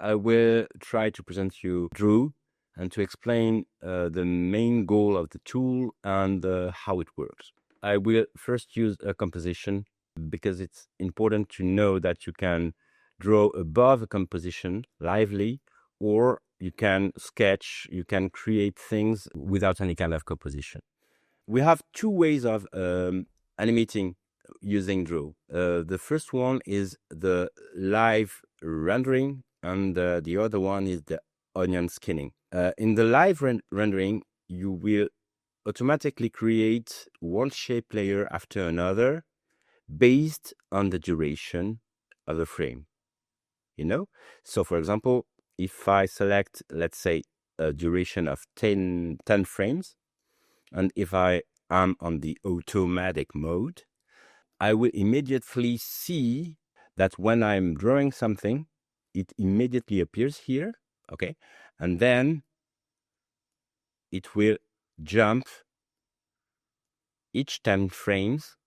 I will try to present you drAEw and to explain the main goal of the tool and how it works. I will first use a composition because it's important to know that you can draw above a composition lively, or you can sketch, you can create things without any kind of composition. We have two ways of animating using drAEw. The first one is the live rendering, and the other one is the onion skinning. In the live rendering, you will automatically create one shape layer after another based on the duration of the frame. So for example, if I select, let's say, a duration of 10 frames, and if I am on the automatic mode, I will immediately see that when I'm drawing something, it immediately appears here, okay? And then it will jump each 10 frames.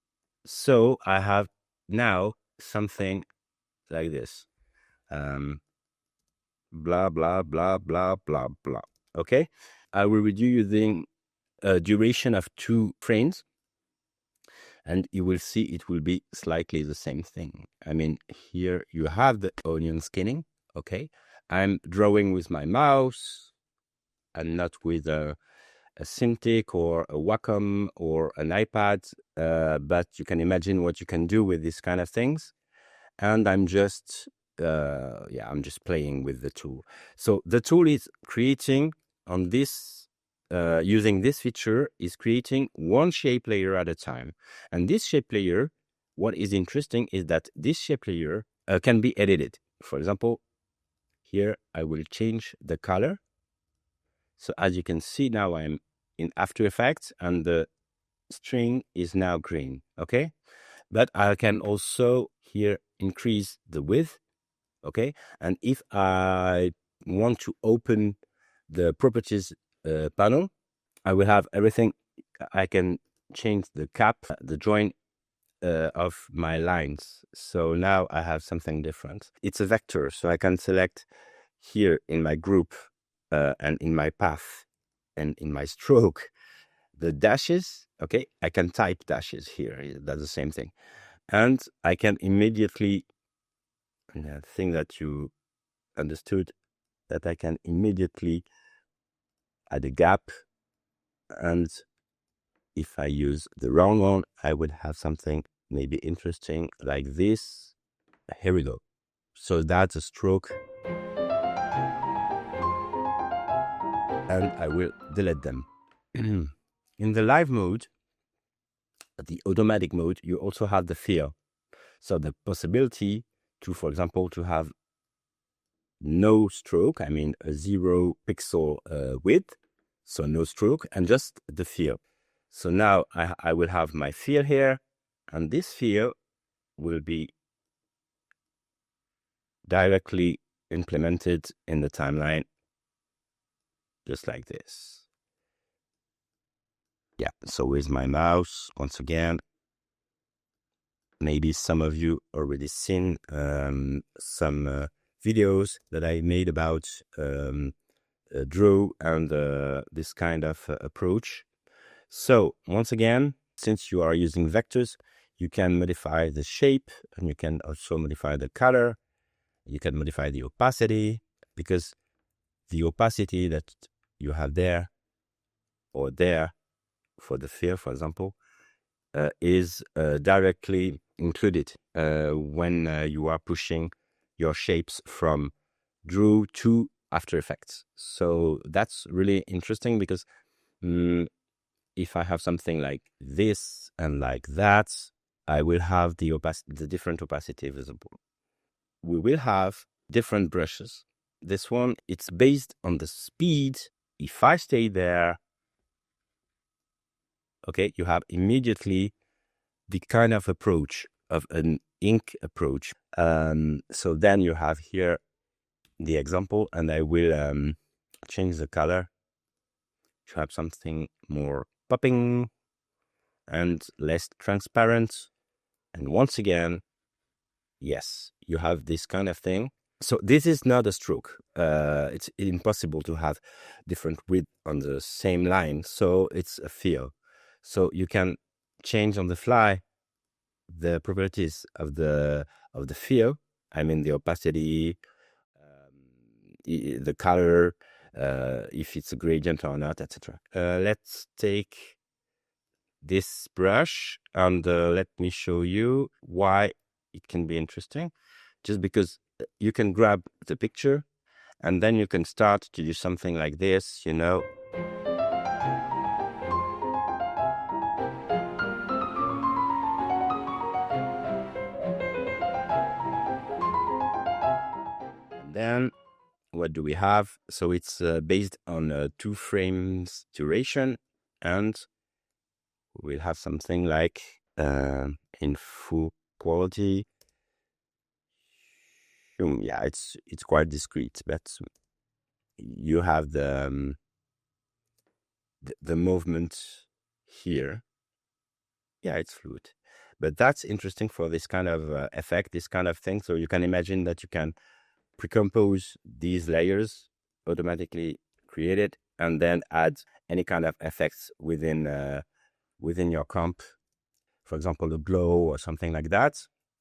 So I have now something like this. Blah, blah, blah, blah, blah, blah. Okay? I will redo using a duration of 2 frames. And you will see it will be slightly the same thing. I mean, here you have the onion skinning, okay? I'm drawing with my mouse and not with a Cintiq or a Wacom or an iPad, but you can imagine what you can do with these kind of things. And I'm just, I'm just playing with the tool. So the tool is creating on this, using this feature, is creating one shape layer at a time. And this shape layer, what is interesting is that this shape layer can be edited. For example, here I will change the color. So as you can see now, I'm in After Effects and the string is now green, okay? But I can also here increase the width, okay? And if I want to open the properties panel, I will have everything. I can change the cap, the join of my lines. So now I have something different. It's a vector, so I can select here in my group and in my path and in my stroke the dashes, okay? I can type dashes here. That's the same thing. And I can immediately, and I think that you understood that I can immediately add a gap. And if I use the wrong one, I would have something maybe interesting like this. Here we go. So that's a stroke. And I will delete them. In the live mode, the automatic mode, you also have the fill. So the possibility to, for example, to have no stroke, I mean a 0 pixel width, so no stroke, and just the fill. So now I will have my fill here, and this fill will be directly implemented in the timeline, just like this. Yeah, so with my mouse, once again, maybe some of you already seen some videos that I made about drAEw and this kind of approach. So once again, since you are using vectors, you can modify the shape and you can also modify the color. You can modify the opacity, because the opacity that you have there or there for the fill, for example, is directly included when you are pushing your shapes from drAEw to After Effects. So that's really interesting, because if I have something like this and like that, I will have the different opacity visible. We will have different brushes. This one, it's based on the speed. If I stay there, okay, you have immediately the kind of approach of an ink approach. So then you have here the example, and I will change the color to have something more popping and less transparent. And once again, yes, you have this kind of thing. So this is not a stroke. It's impossible to have different width on the same line. So it's a fill. So you can change on the fly the properties of the fill. I mean the opacity, the color, if it's a gradient or not, etc. Let's take this brush and let me show you why it can be interesting. Just because you can grab the picture and then you can start to do something like this, you know. And then what do we have? So it's based on 2 frames duration, and we'll have something like in full quality. Yeah, it's quite discreet, but you have the movement here. Yeah, it's fluid, but that's interesting for this kind of effect, this kind of thing. So you can imagine that you can precompose these layers, automatically create it, and then add any kind of effects within your comp, for example, a glow or something like that,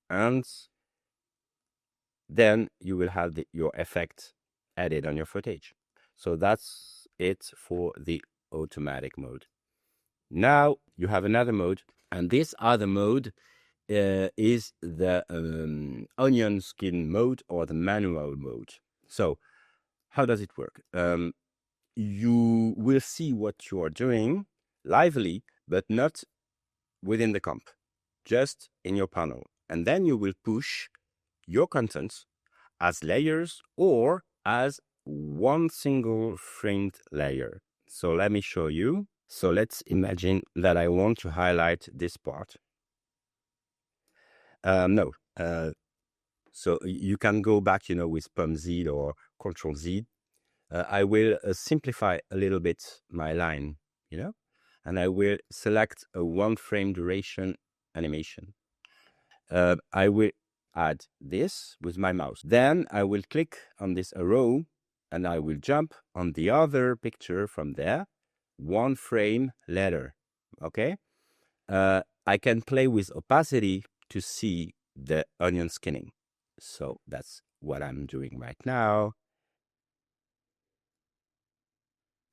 and then you will have your effect added on your footage. So that's it for the automatic mode. Now you have another mode, and this other mode is the onion skin mode or the manual mode. So how does it work? You will see what you are doing lively, but not within the comp, just in your panel. And then you will push your contents as layers or as one single framed layer. So let me show you. So let's imagine that I want to highlight this part. No. So you can go back, with Palm Z or Control Z. I will simplify a little bit my line, and I will select a 1 frame duration animation. I will add this with my mouse. Then I will click on this arrow and I will jump on the other picture from there, 1 frame later. Okay. I can play with opacity to see the onion skinning. So that's what I'm doing right now.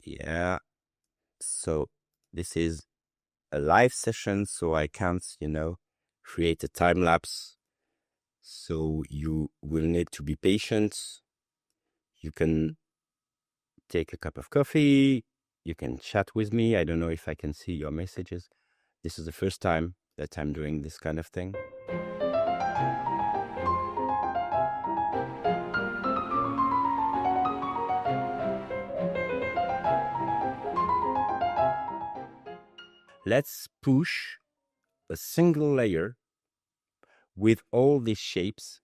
Yeah. So this is a live session, so I can't, create a time lapse. So you will need to be patient. You can take a cup of coffee. You can chat with me. I don't know if I can see your messages. This is the first time that I'm doing this kind of thing. Let's push a single layer with all these shapes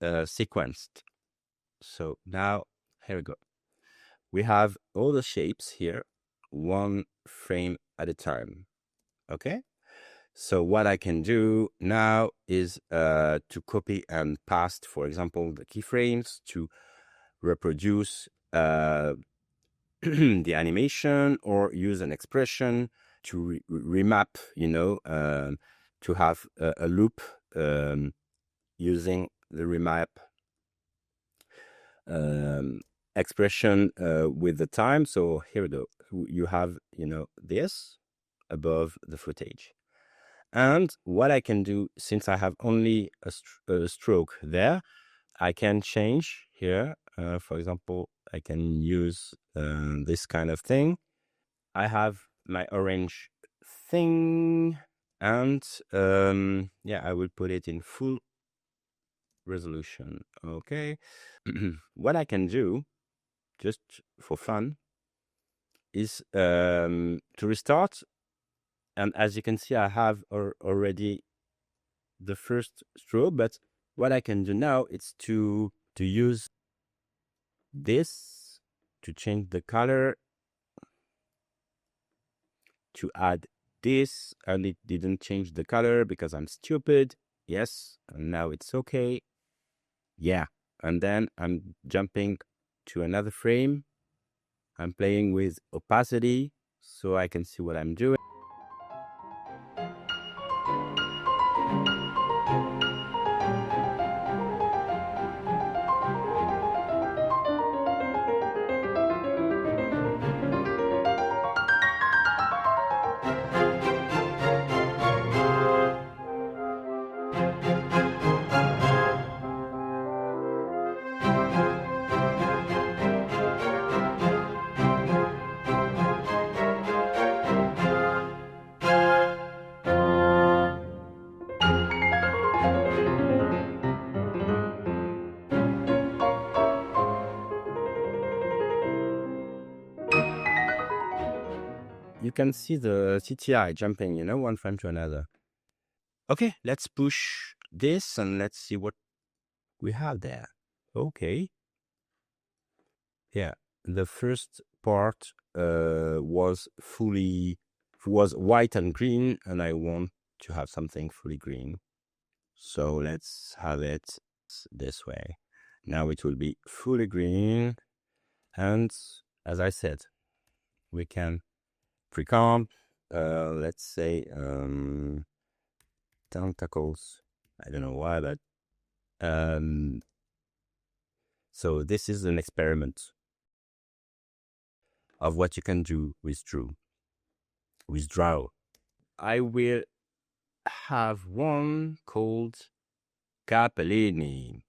sequenced. So now, here we go. We have all the shapes here, 1 frame at a time. Okay? So what I can do now is to copy and paste, for example, the keyframes to reproduce the animation, or use an expression to remap, to have a loop using the remap expression with the time. So here we go. You have, this above the footage. And what I can do, since I have only a stroke there, I can change here. For example, I can use this kind of thing. I have my orange thing, and I will put it in full resolution. Okay. What I can do, just for fun, is to restart. And as you can see, I have already the first stroke, but what I can do now is to use this to change the color, to add this, and it didn't change the color because I'm stupid. Yes, and now it's okay. Yeah, and then I'm jumping to another frame. I'm playing with opacity so I can see what I'm doing. You can see the CTI jumping, you know, one frame to another. Okay, let's push this and let's see what we have there. Okay. Yeah, the first part was white and green, and I want to have something fully green. So let's have it this way. Now it will be fully green. And as I said, we can pre-comp, let's say tentacles. I don't know why, but so this is an experiment of what you can do with drAEw. I will have one called Capellini.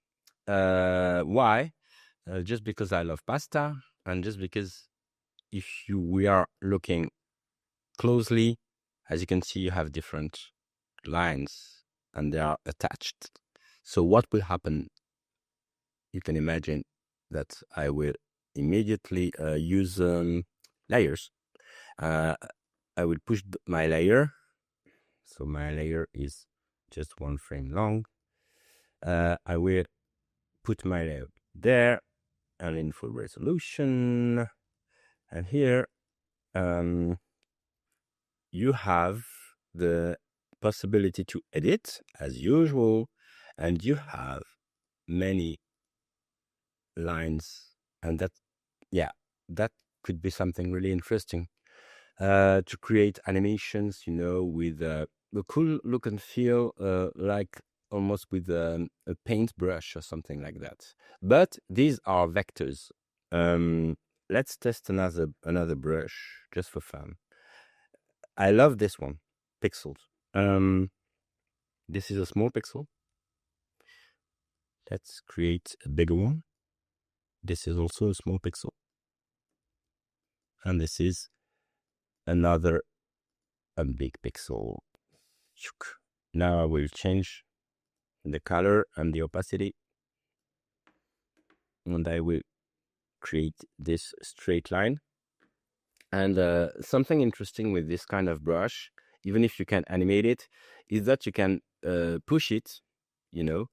Why? Just because I love pasta, and just because we are looking closely, as you can see, you have different lines and they are attached. So what will happen? You can imagine that I will immediately use layers. I will push my layer. So my layer is just one frame long. I will put my layer there and in full resolution. And here you have the possibility to edit as usual, and you have many lines, and that could be something really interesting to create animations, you know, with a cool look and feel, like almost with a paintbrush or something like that. But these are vectors. Let's test another brush just for fun. I love this one, pixels. This is a small pixel. Let's create a bigger one. This is also a small pixel. And this is another big pixel. Now I will change the color and the opacity. And I will create this straight line. And something interesting with this kind of brush, even if you can animate it, is that you can push it, you know,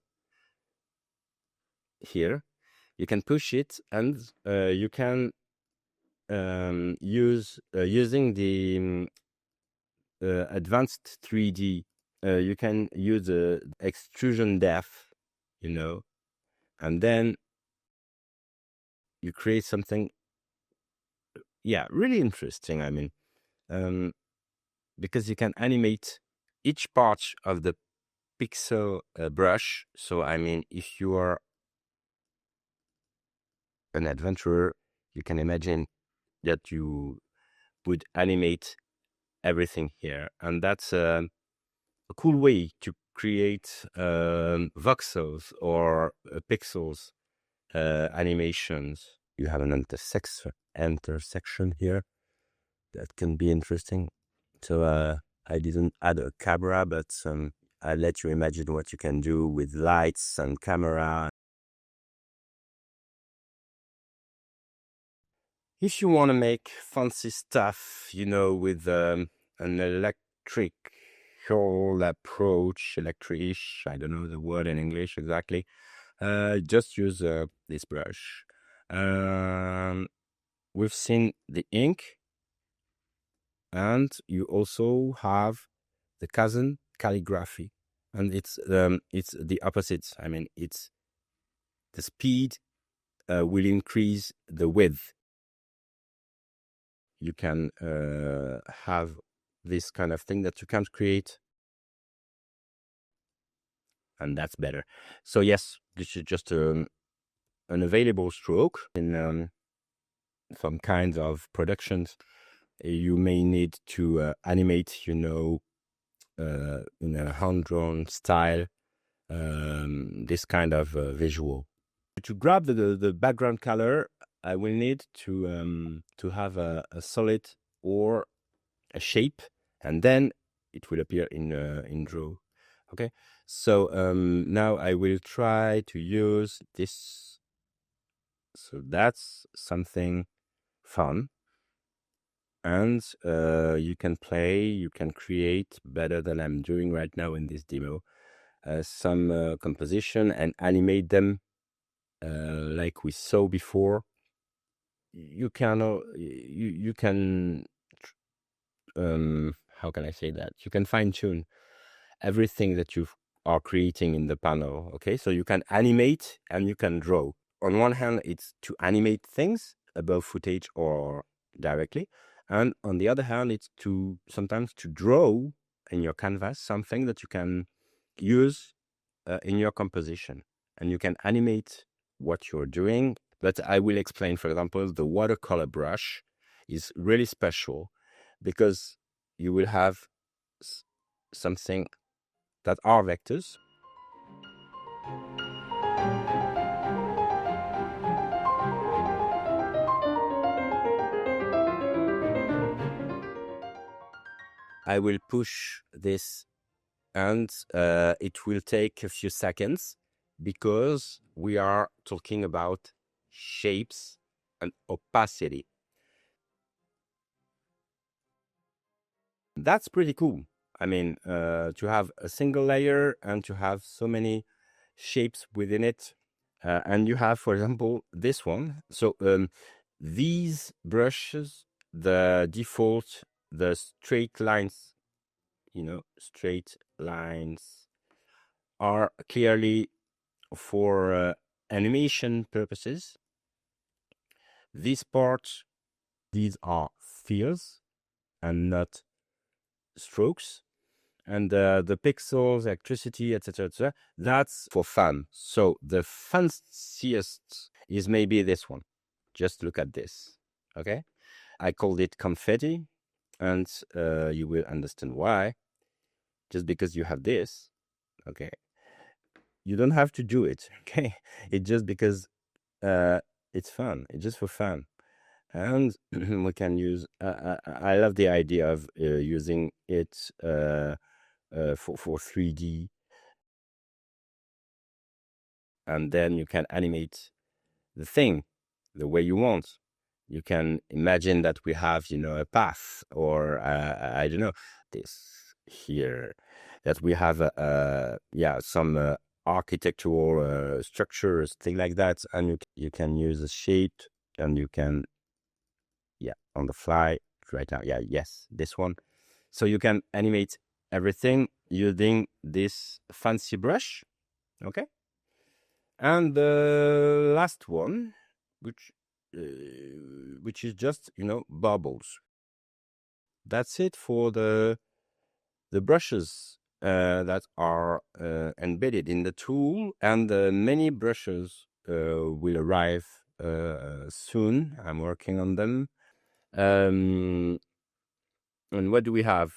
here. You can push it, and you can using the advanced 3D, you can use the extrusion depth, you know, and then you create something, really interesting. I mean, because you can animate each part of the pixel brush. So, I mean, if you are an adventurer, you can imagine that you would animate everything here. And that's a cool way to create voxels or pixels animations. You have an intersection here that can be interesting. So I didn't add a camera, but I let you imagine what you can do with lights and camera. If you want to make fancy stuff, you know, with an electrical approach, electric-ish, I don't know the word in English exactly, just use this brush. We've seen the ink, and you also have the cousin calligraphy, and it's the opposite. I mean, it's the speed will increase the width. You can have this kind of thing that you can't create, and that's better. So yes, this is just an available stroke in some kinds of productions. You may need to animate, in a hand-drawn style, this kind of visual. To grab the background color, I will need to have a solid or a shape, and then it will appear in draw. Okay, so now I will try to use this. So that's something fun, and you can play, you can create better than I'm doing right now in this demo, some composition and animate them like we saw before. You can how can I say that? You can fine tune everything that you are creating in the panel. Okay, so you can animate and you can draw. On one hand, it's to animate things above footage or directly, and on the other hand, it's to sometimes to draw in your canvas something that you can use in your composition, and you can animate what you're doing. But I will explain, for example, the watercolor brush is really special because you will have something that are vectors. I will push this and it will take a few seconds because we are talking about shapes and opacity. That's pretty cool. I mean, to have a single layer and to have so many shapes within it. And you have, for example, this one. So these brushes, the default, the straight lines, straight lines are clearly for animation purposes. This part, these are fills and not strokes. And the pixels, electricity, etc., that's for fun. So the fanciest is maybe this one. Just look at this. Okay, I called it Confetti, and you will understand why. Just because you have this, okay, you don't have to do it. Okay, it's just because it's fun. It's just for fun, and we can use. I love the idea of using it for 3D, and then you can animate the thing the way you want. You can imagine that we have, a path, or I don't know, this here, that we have, some architectural structures, thing like that, and you can use a shape, and you can, on the fly, right now, yes, this one. So you can animate everything using this fancy brush, okay? And the last one, which is just, bubbles. That's it for the brushes that are embedded in the tool, and many brushes will arrive soon. I'm working on them. And what do we have?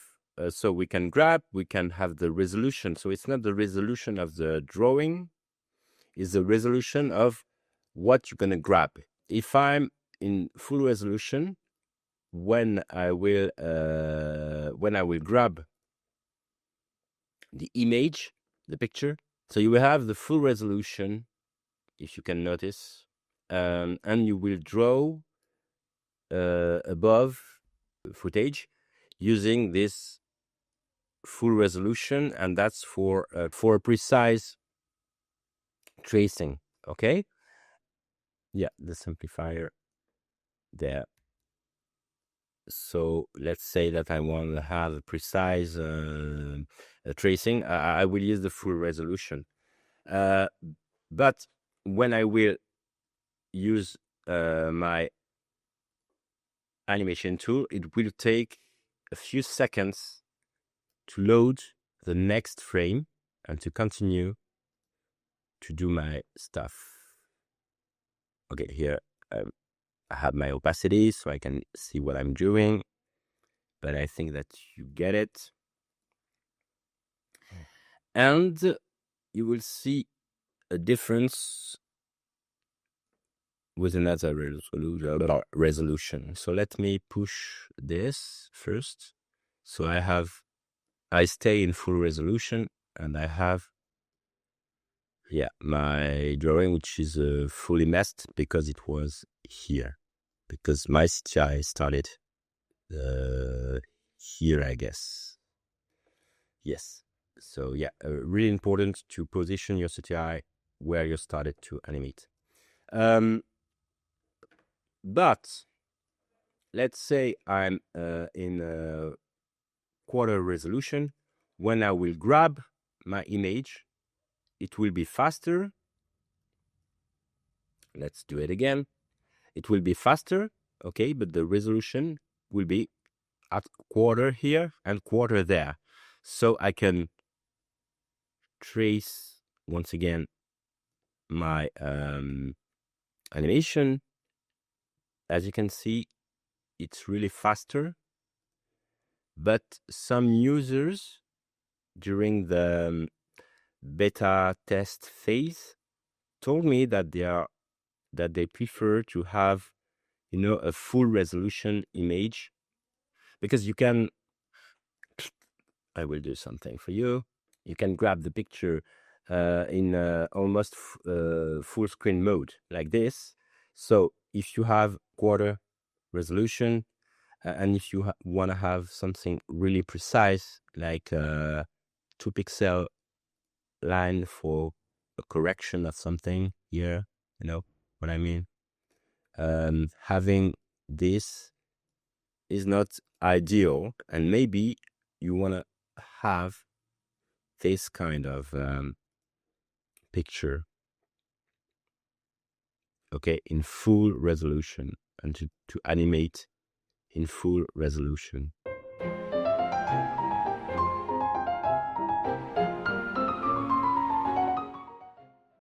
So we can have the resolution. So it's not the resolution of the drawing, it's the resolution of what you're going to grab. If I'm in full resolution, when I will grab the image, the picture, so you will have the full resolution, if you can notice, and you will draw above footage using this full resolution, and that's for precise tracing. Okay, the simplifier there. So let's say that I want to have a precise tracing. I will use the full resolution. But when I will use my animation tool, it will take a few seconds to load the next frame and to continue to do my stuff. Okay, here I have my opacity so I can see what I'm doing, but I think that you get it. And you will see a difference with another resolution. So let me push this first. So I stay in full resolution, and I have, my drawing, which is fully messed because it was here, because my CTI started here, I guess. Yes. So really important to position your CTI where you started to animate. But let's say I'm in quarter resolution. When I will grab my image, it will be faster. Let's do it again. It will be faster, okay, but the resolution will be at quarter here and quarter there. So I can trace once again my animation. As you can see, it's really faster. But some users during the beta test phase told me that they prefer to have, a full resolution image, because I will do something for you. You can grab the picture in almost full screen mode like this. So if you have quarter resolution, and if you want to have something really precise, like 2-pixel line for a correction of something here, you know what I mean? Having this is not ideal, and maybe you want to have this kind of picture, okay, in full resolution, and to animate in full resolution.